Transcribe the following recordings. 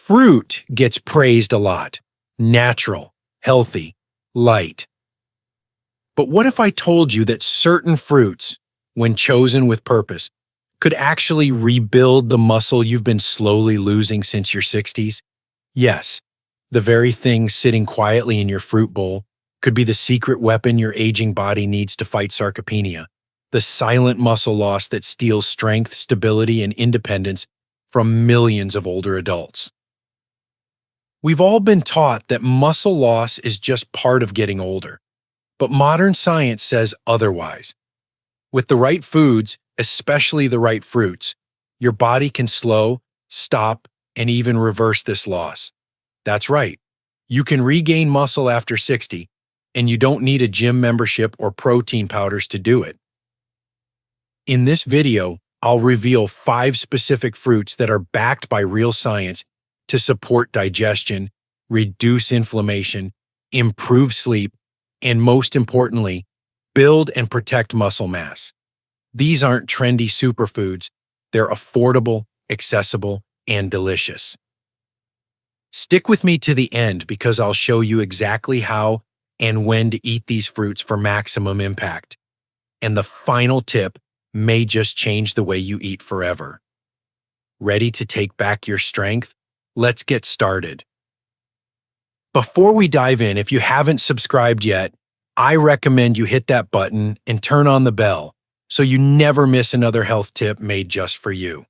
Fruit gets praised a lot. Natural, healthy, light. But what if I told you that certain fruits, when chosen with purpose, could actually rebuild the muscle you've been slowly losing since your 60s? Yes, the very thing sitting quietly in your fruit bowl could be the secret weapon your aging body needs to fight sarcopenia, the silent muscle loss that steals strength, stability, and independence from millions of older adults. We've all been taught that muscle loss is just part of getting older, but modern science says otherwise. With the right foods, especially the right fruits, your body can slow, stop, and even reverse this loss. That's right. You can regain muscle after 60, and you don't need a gym membership or protein powders to do it. In this video, I'll reveal 5 specific fruits that are backed by real science to support digestion, reduce inflammation, improve sleep, and most importantly, build and protect muscle mass. These aren't trendy superfoods. They're affordable, accessible, and delicious. Stick with me to the end because I'll show you exactly how and when to eat these fruits for maximum impact. And the final tip may just change the way you eat forever. Ready to take back your strength? Let's get started. Before we dive in, if you haven't subscribed yet, I recommend you hit that button and turn on the bell so you never miss another health tip made just for you.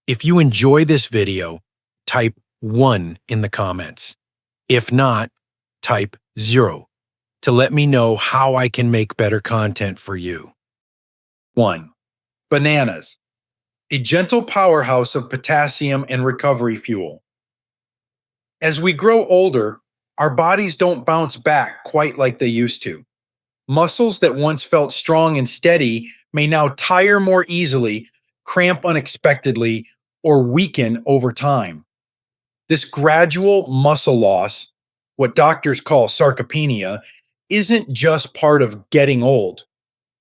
If you enjoy this video, type 1 in the comments. If not, type 0 to let me know how I can make better content for you. 1. Bananas, a gentle powerhouse of potassium and recovery fuel. As we grow older, our bodies don't bounce back quite like they used to. Muscles that once felt strong and steady may now tire more easily, cramp unexpectedly, or weaken over time. This gradual muscle loss, what doctors call sarcopenia, isn't just part of getting old.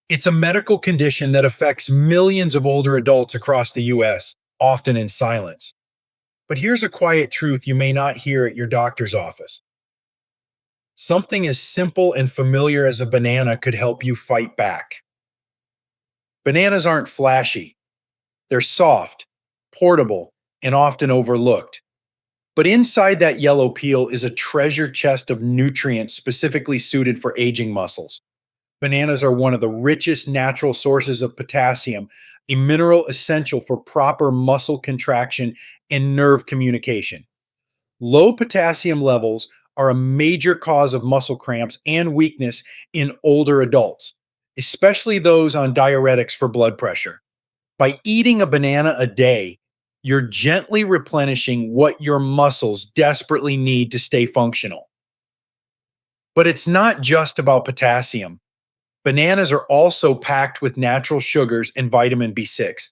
It's a medical condition that affects millions of older adults across the US, often in silence. But here's a quiet truth you may not hear at your doctor's office. Something as simple and familiar as a banana could help you fight back. Bananas aren't flashy. They're soft, portable, and often overlooked. But inside that yellow peel is a treasure chest of nutrients specifically suited for aging muscles. Bananas are one of the richest natural sources of potassium, a mineral essential for proper muscle contraction and nerve communication. Low potassium levels are a major cause of muscle cramps and weakness in older adults, especially those on diuretics for blood pressure. By eating a banana a day, you're gently replenishing what your muscles desperately need to stay functional. But it's not just about potassium. Bananas are also packed with natural sugars and vitamin B6,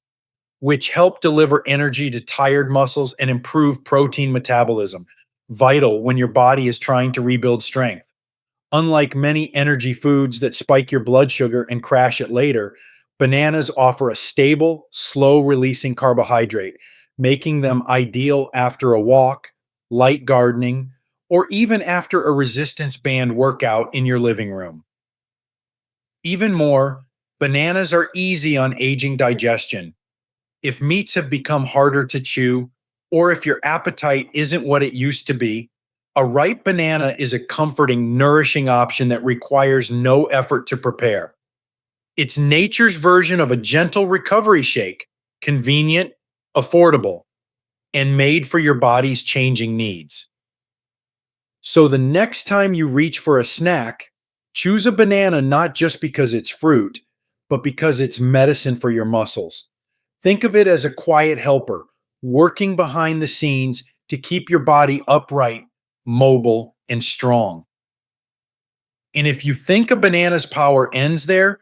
which help deliver energy to tired muscles and improve protein metabolism, vital when your body is trying to rebuild strength. Unlike many energy foods that spike your blood sugar and crash it later, bananas offer a stable, slow-releasing carbohydrate, making them ideal after a walk, light gardening, or even after a resistance band workout in your living room. Even more, bananas are easy on aging digestion. If meats have become harder to chew, or if your appetite isn't what it used to be, a ripe banana is a comforting, nourishing option that requires no effort to prepare. It's nature's version of a gentle recovery shake, convenient, affordable, and made for your body's changing needs. So the next time you reach for a snack, choose a banana not just because it's fruit, but because it's medicine for your muscles. Think of it as a quiet helper, working behind the scenes to keep your body upright, mobile, and strong. And if you think a banana's power ends there,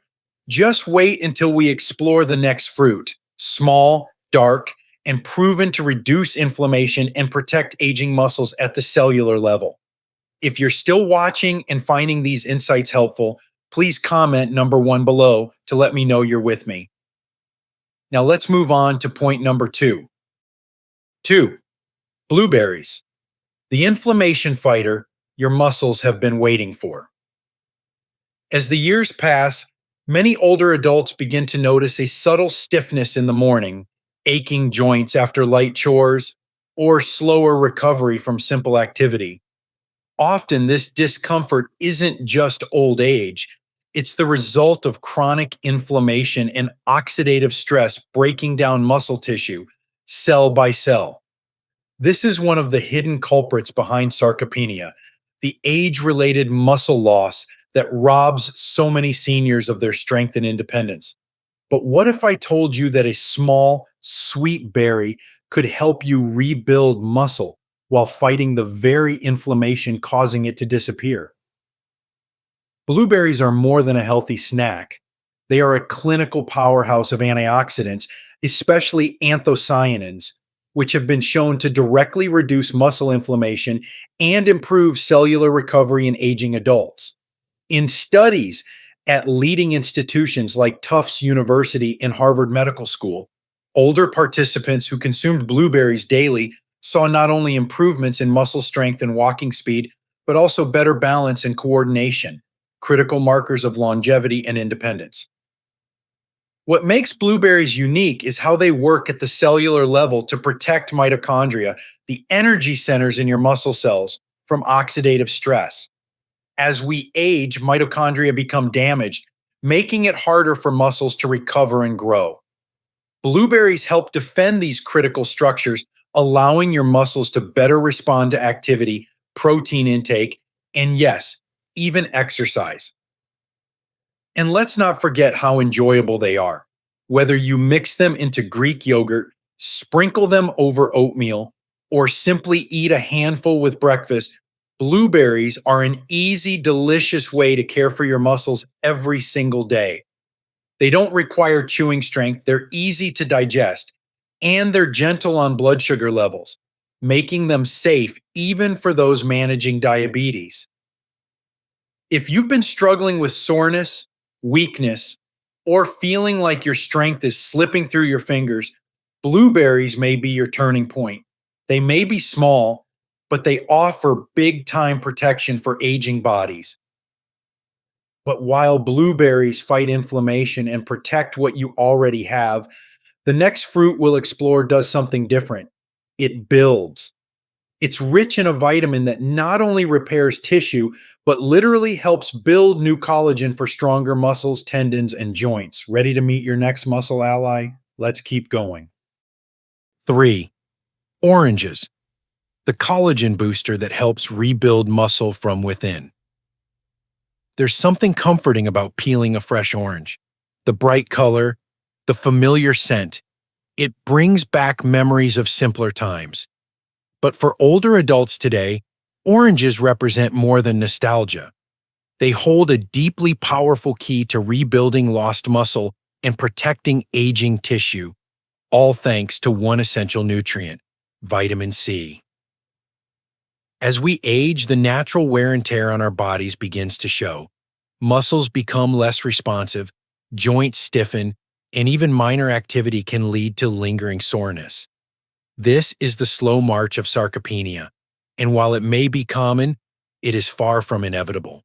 just wait until we explore the next fruit, small, dark, and proven to reduce inflammation and protect aging muscles at the cellular level. If you're still watching and finding these insights helpful, please comment number 1 below to let me know you're with me. Now let's move on to point number 2. 2. Blueberries, the inflammation fighter your muscles have been waiting for. As the years pass, many older adults begin to notice a subtle stiffness in the morning, aching joints after light chores, or slower recovery from simple activity. Often, this discomfort isn't just old age, it's the result of chronic inflammation and oxidative stress breaking down muscle tissue, cell by cell. This is one of the hidden culprits behind sarcopenia, the age related muscle loss that robs so many seniors of their strength and independence. But what if I told you that a small, sweet berry could help you rebuild muscle while fighting the very inflammation causing it to disappear? Blueberries are more than a healthy snack. They are a clinical powerhouse of antioxidants, especially anthocyanins, which have been shown to directly reduce muscle inflammation and improve cellular recovery in aging adults. In studies at leading institutions like Tufts University and Harvard Medical School, older participants who consumed blueberries daily saw not only improvements in muscle strength and walking speed, but also better balance and coordination, critical markers of longevity and independence. What makes blueberries unique is how they work at the cellular level to protect mitochondria, the energy centers in your muscle cells, from oxidative stress. As we age, mitochondria become damaged, making it harder for muscles to recover and grow. Blueberries help defend these critical structures, allowing your muscles to better respond to activity, protein intake, and yes, even exercise. And let's not forget how enjoyable they are. Whether you mix them into Greek yogurt, sprinkle them over oatmeal, or simply eat a handful with breakfast, blueberries are an easy, delicious way to care for your muscles every single day. They don't require chewing strength, they're easy to digest, and they're gentle on blood sugar levels, making them safe even for those managing diabetes. If you've been struggling with soreness, weakness, or feeling like your strength is slipping through your fingers, blueberries may be your turning point. They may be small, but they offer big time protection for aging bodies. But while blueberries fight inflammation and protect what you already have, the next fruit we'll explore does something different. It builds. It's rich in a vitamin that not only repairs tissue, but literally helps build new collagen for stronger muscles, tendons, and joints. Ready to meet your next muscle ally? Let's keep going. 3. Oranges, the collagen booster that helps rebuild muscle from within. There's something comforting about peeling a fresh orange. The bright color, the familiar scent, it brings back memories of simpler times. But for older adults today, oranges represent more than nostalgia. They hold a deeply powerful key to rebuilding lost muscle and protecting aging tissue, all thanks to one essential nutrient, vitamin C. As we age, the natural wear and tear on our bodies begins to show. Muscles become less responsive, joints stiffen, and even minor activity can lead to lingering soreness. This is the slow march of sarcopenia, and while it may be common, it is far from inevitable.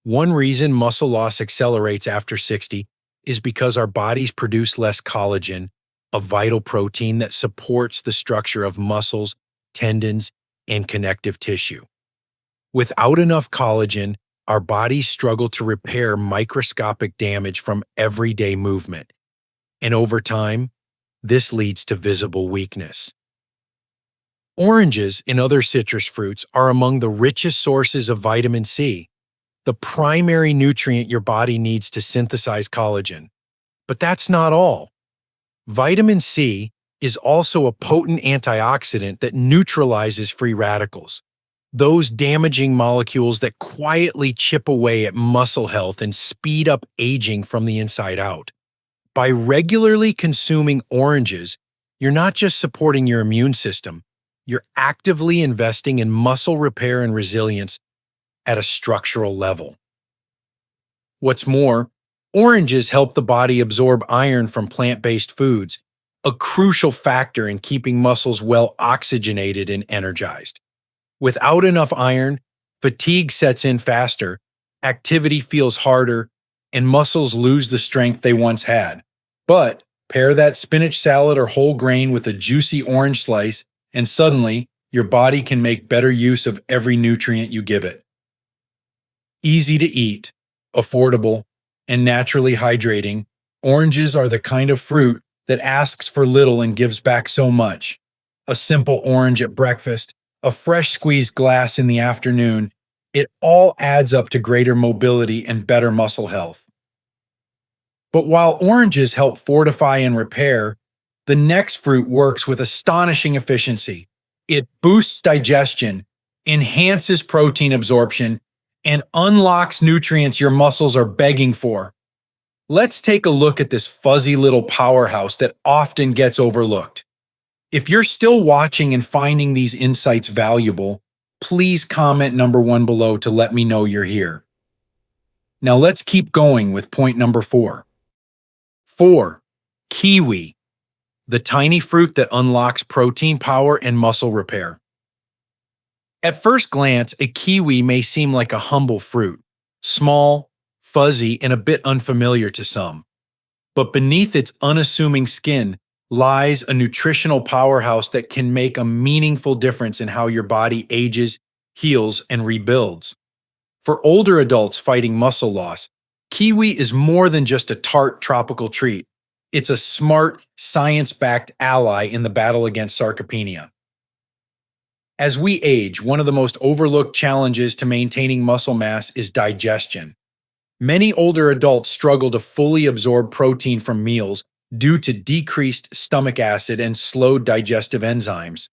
One reason muscle loss accelerates after 60 is because our bodies produce less collagen, a vital protein that supports the structure of muscles, tendons, and connective tissue. Without enough collagen, our bodies struggle to repair microscopic damage from everyday movement, and over time, this leads to visible weakness. Oranges and other citrus fruits are among the richest sources of vitamin C, the primary nutrient your body needs to synthesize collagen. But that's not all. Vitamin C is also a potent antioxidant that neutralizes free radicals, those damaging molecules that quietly chip away at muscle health and speed up aging from the inside out. By regularly consuming oranges, you're not just supporting your immune system, you're actively investing in muscle repair and resilience at a structural level. What's more, oranges help the body absorb iron from plant-based foods, a crucial factor in keeping muscles well oxygenated and energized. Without enough iron, fatigue sets in faster, activity feels harder, and muscles lose the strength they once had. But pair that spinach salad or whole grain with a juicy orange slice, and suddenly, your body can make better use of every nutrient you give it. Easy to eat, affordable, and naturally hydrating, oranges are the kind of fruit that asks for little and gives back so much. A simple orange at breakfast, a fresh squeezed glass in the afternoon, it all adds up to greater mobility and better muscle health. But while oranges help fortify and repair, the next fruit works with astonishing efficiency. It boosts digestion, enhances protein absorption, and unlocks nutrients your muscles are begging for. Let's take a look at this fuzzy little powerhouse that often gets overlooked. If you're still watching and finding these insights valuable, please comment number 1 below to let me know you're here. Now let's keep going with point number 4. 4. Kiwi, the tiny fruit that unlocks protein power and muscle repair. At first glance, a kiwi may seem like a humble fruit, small, fuzzy, and a bit unfamiliar to some. But beneath its unassuming skin lies a nutritional powerhouse that can make a meaningful difference in how your body ages, heals, and rebuilds. For older adults fighting muscle loss, kiwi is more than just a tart tropical treat. It's a smart, science-backed ally in the battle against sarcopenia. As we age, one of the most overlooked challenges to maintaining muscle mass is digestion. Many older adults struggle to fully absorb protein from meals due to decreased stomach acid and slowed digestive enzymes.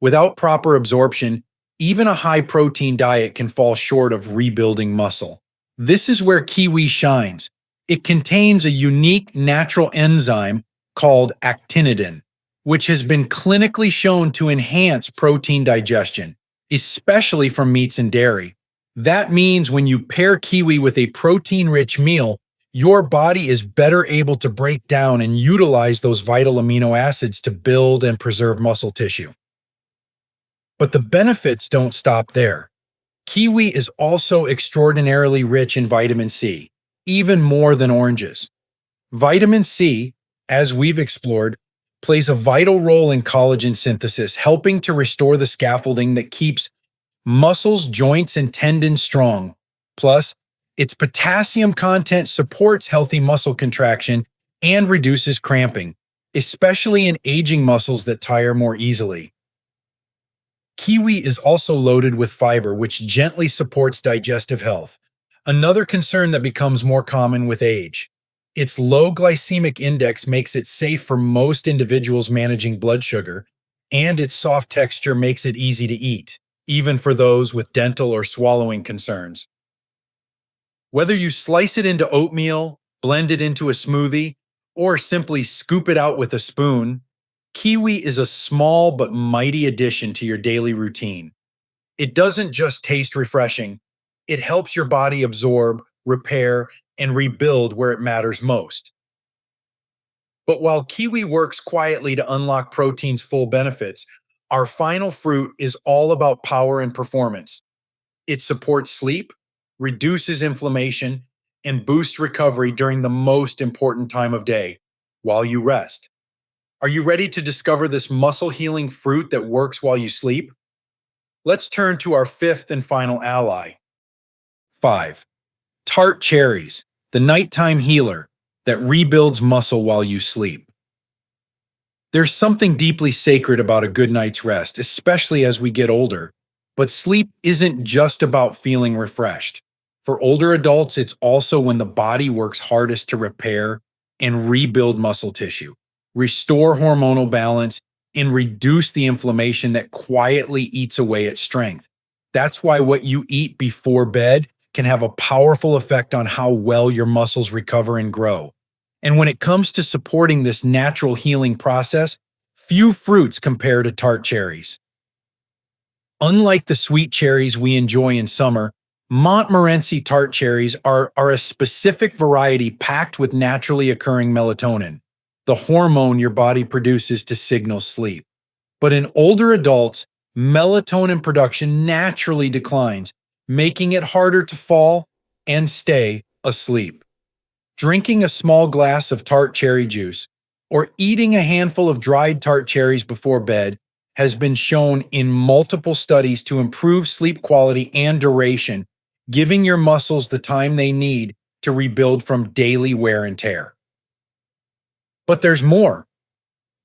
Without proper absorption, even a high-protein diet can fall short of rebuilding muscle. This is where kiwi shines. It contains a unique natural enzyme called actinidin, which has been clinically shown to enhance protein digestion, especially from meats and dairy. That means when you pair kiwi with a protein-rich meal, your body is better able to break down and utilize those vital amino acids to build and preserve muscle tissue. But the benefits don't stop there. Kiwi is also extraordinarily rich in vitamin C, even more than oranges. Vitamin C, as we've explored, plays a vital role in collagen synthesis, helping to restore the scaffolding that keeps muscles, joints, and tendons strong. Plus, its potassium content supports healthy muscle contraction and reduces cramping, especially in aging muscles that tire more easily. Kiwi is also loaded with fiber, which gently supports digestive health, another concern that becomes more common with age. Its low glycemic index makes it safe for most individuals managing blood sugar, and its soft texture makes it easy to eat, even for those with dental or swallowing concerns. Whether you slice it into oatmeal, blend it into a smoothie, or simply scoop it out with a spoon, kiwi is a small but mighty addition to your daily routine. It doesn't just taste refreshing, it helps your body absorb, repair, and rebuild where it matters most. But while kiwi works quietly to unlock protein's full benefits, our final fruit is all about power and performance. It supports sleep, reduces inflammation, and boosts recovery during the most important time of day, while you rest. Are you ready to discover this muscle-healing fruit that works while you sleep? Let's turn to our 5th and final ally. 5. Tart Cherries, the nighttime healer that rebuilds muscle while you sleep. There's something deeply sacred about a good night's rest, especially as we get older. But sleep isn't just about feeling refreshed. For older adults, it's also when the body works hardest to repair and rebuild muscle tissue, restore hormonal balance, and reduce the inflammation that quietly eats away at strength. That's why what you eat before bed can have a powerful effect on how well your muscles recover and grow. And when it comes to supporting this natural healing process, few fruits compare to tart cherries. Unlike the sweet cherries we enjoy in summer, Montmorency tart cherries are a specific variety packed with naturally occurring melatonin. the hormone your body produces to signal sleep. But in older adults, melatonin production naturally declines, making it harder to fall and stay asleep. Drinking a small glass of tart cherry juice or eating a handful of dried tart cherries before bed has been shown in multiple studies to improve sleep quality and duration, giving your muscles the time they need to rebuild from daily wear and tear. But there's more.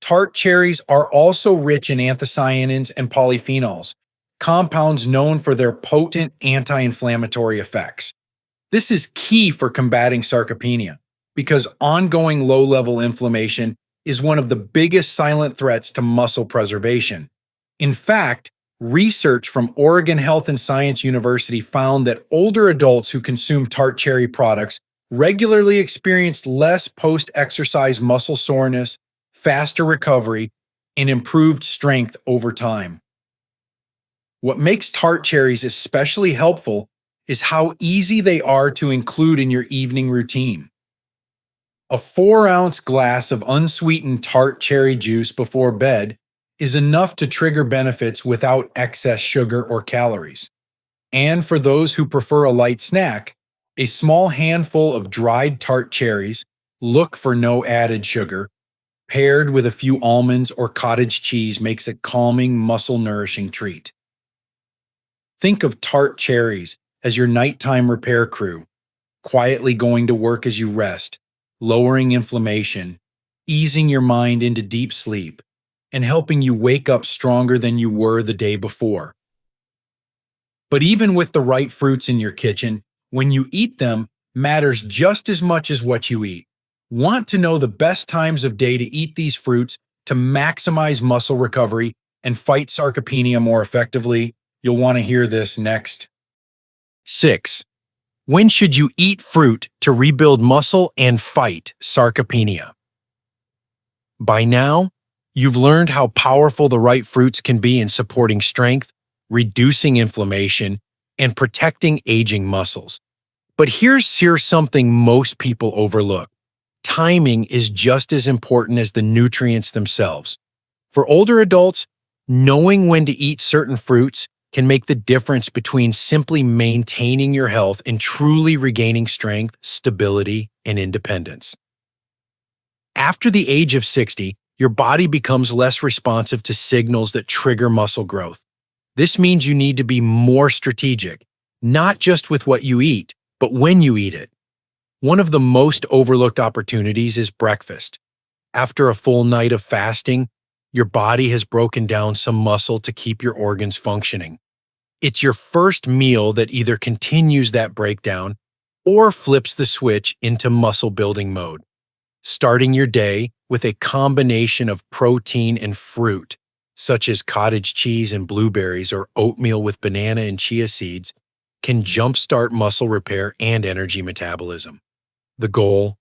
Tart cherries are also rich in anthocyanins and polyphenols, compounds known for their potent anti-inflammatory effects. This is key for combating sarcopenia because ongoing low-level inflammation is one of the biggest silent threats to muscle preservation. In fact, research from Oregon Health and Science University found that older adults who consume tart cherry products regularly experienced less post-exercise muscle soreness, faster recovery, and improved strength over time. What makes tart cherries especially helpful is how easy they are to include in your evening routine. A 4-ounce glass of unsweetened tart cherry juice before bed is enough to trigger benefits without excess sugar or calories. And for those who prefer a light snack, a small handful of dried tart cherries, look for no added sugar, paired with a few almonds or cottage cheese makes a calming, muscle-nourishing treat. Think of tart cherries as your nighttime repair crew, quietly going to work as you rest, lowering inflammation, easing your mind into deep sleep, and helping you wake up stronger than you were the day before. But even with the right fruits in your kitchen, when you eat them matters just as much as what you eat. Want to know the best times of day to eat these fruits to maximize muscle recovery and fight sarcopenia more effectively? You'll want to hear this next. 6. When should you eat fruit to rebuild muscle and fight sarcopenia? By now, you've learned how powerful the right fruits can be in supporting strength, reducing inflammation, and protecting aging muscles. But here's something most people overlook. Timing is just as important as the nutrients themselves. For older adults, knowing when to eat certain fruits can make the difference between simply maintaining your health and truly regaining strength, stability, and independence. After the age of 60, your body becomes less responsive to signals that trigger muscle growth. This means you need to be more strategic, not just with what you eat, but when you eat it. One of the most overlooked opportunities is breakfast. After a full night of fasting, your body has broken down some muscle to keep your organs functioning. It's your first meal that either continues that breakdown or flips the switch into muscle building mode. Starting your day with a combination of protein and fruit, such as cottage cheese and blueberries or oatmeal with banana and chia seeds, can jumpstart muscle repair and energy metabolism. The goal?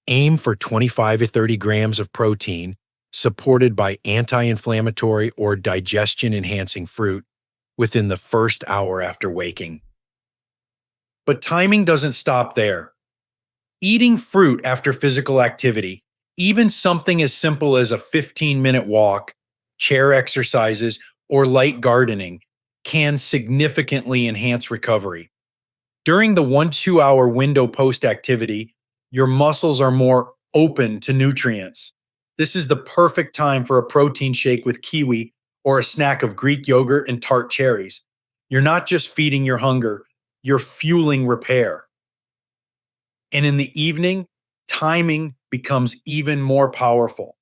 Aim for 25 to 30 grams of protein, supported by anti-inflammatory or digestion-enhancing fruit, within the first hour after waking. But timing doesn't stop there. Eating fruit after physical activity, even something as simple as a 15-minute walk, chair exercises, or light gardening, can significantly enhance recovery. During the 1-2 hour window post-activity, your muscles are more open to nutrients. This is the perfect time for a protein shake with kiwi or a snack of Greek yogurt and tart cherries. You're not just feeding your hunger, you're fueling repair. And in the evening, timing becomes even more powerful.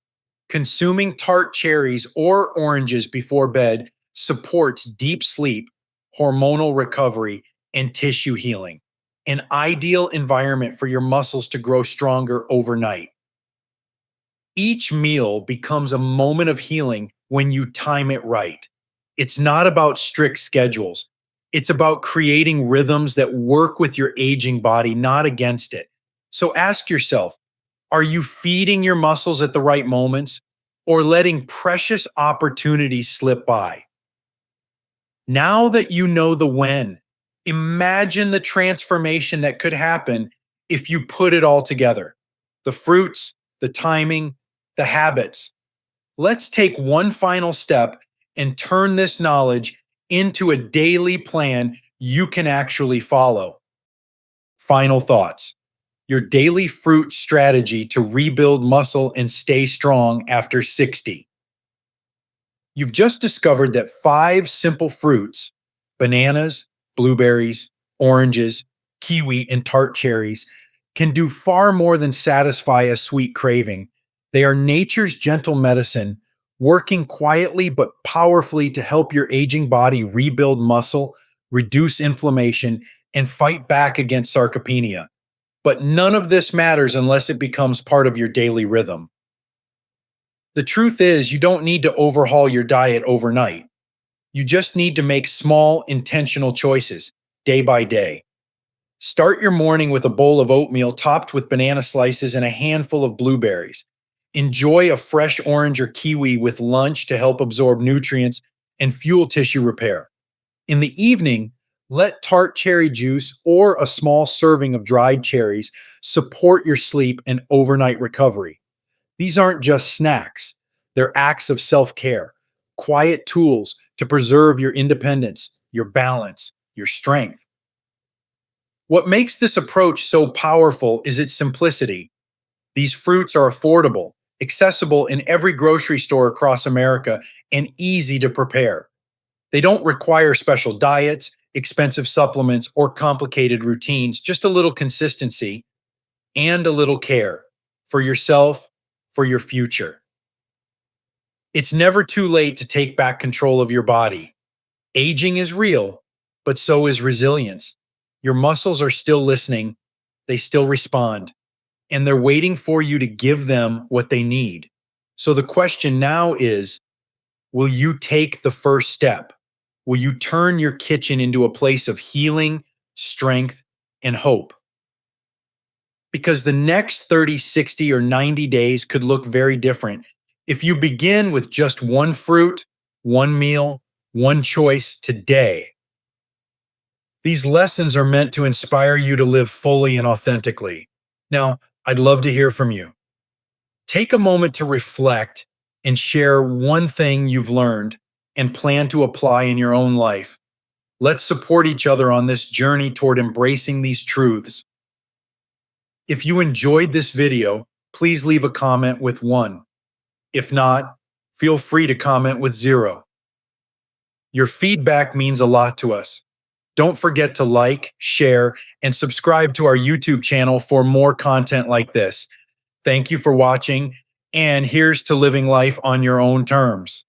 Consuming tart cherries or oranges before bed supports deep sleep, hormonal recovery, and tissue healing, an ideal environment for your muscles to grow stronger overnight. Each meal becomes a moment of healing when you time it right. It's not about strict schedules. It's about creating rhythms that work with your aging body, not against it. So ask yourself, are you feeding your muscles at the right moments or letting precious opportunities slip by? Now that you know the when, imagine the transformation that could happen if you put it all together. The fruits, the timing, the habits. Let's take one final step and turn this knowledge into a daily plan you can actually follow. Final thoughts. Your daily fruit strategy to rebuild muscle and stay strong after 60. You've just discovered that 5 simple fruits, bananas, blueberries, oranges, kiwi, and tart cherries, can do far more than satisfy a sweet craving. They are nature's gentle medicine, working quietly but powerfully to help your aging body rebuild muscle, reduce inflammation, and fight back against sarcopenia. But none of this matters unless it becomes part of your daily rhythm. The truth is, you don't need to overhaul your diet overnight. You just need to make small, intentional choices, day by day. Start your morning with a bowl of oatmeal topped with banana slices and a handful of blueberries. Enjoy a fresh orange or kiwi with lunch to help absorb nutrients and fuel tissue repair. In the evening, let tart cherry juice or a small serving of dried cherries support your sleep and overnight recovery. These aren't just snacks, they're acts of self care, quiet tools to preserve your independence, your balance, your strength. What makes this approach so powerful is its simplicity. These fruits are affordable, accessible in every grocery store across America, and easy to prepare. They don't require special diets, expensive supplements, or complicated routines, just a little consistency and a little care for yourself, for your future. It's never too late to take back control of your body. Aging is real, but so is resilience. Your muscles are still listening, they still respond, and they're waiting for you to give them what they need. So the question now is, will you take the first step? Will you turn your kitchen into a place of healing, strength, and hope? Because the next 30, 60, or 90 days could look very different if you begin with just one fruit, one meal, one choice today. These lessons are meant to inspire you to live fully and authentically. Now, I'd love to hear from you. Take a moment to reflect and share one thing you've learned and plan to apply in your own life. Let's support each other on this journey toward embracing these truths. If you enjoyed this video, please leave a comment with 1. If not, feel free to comment with 0. Your feedback means a lot to us. Don't forget to like, share, and subscribe to our YouTube channel for more content like this. Thank you for watching, and here's to living life on your own terms.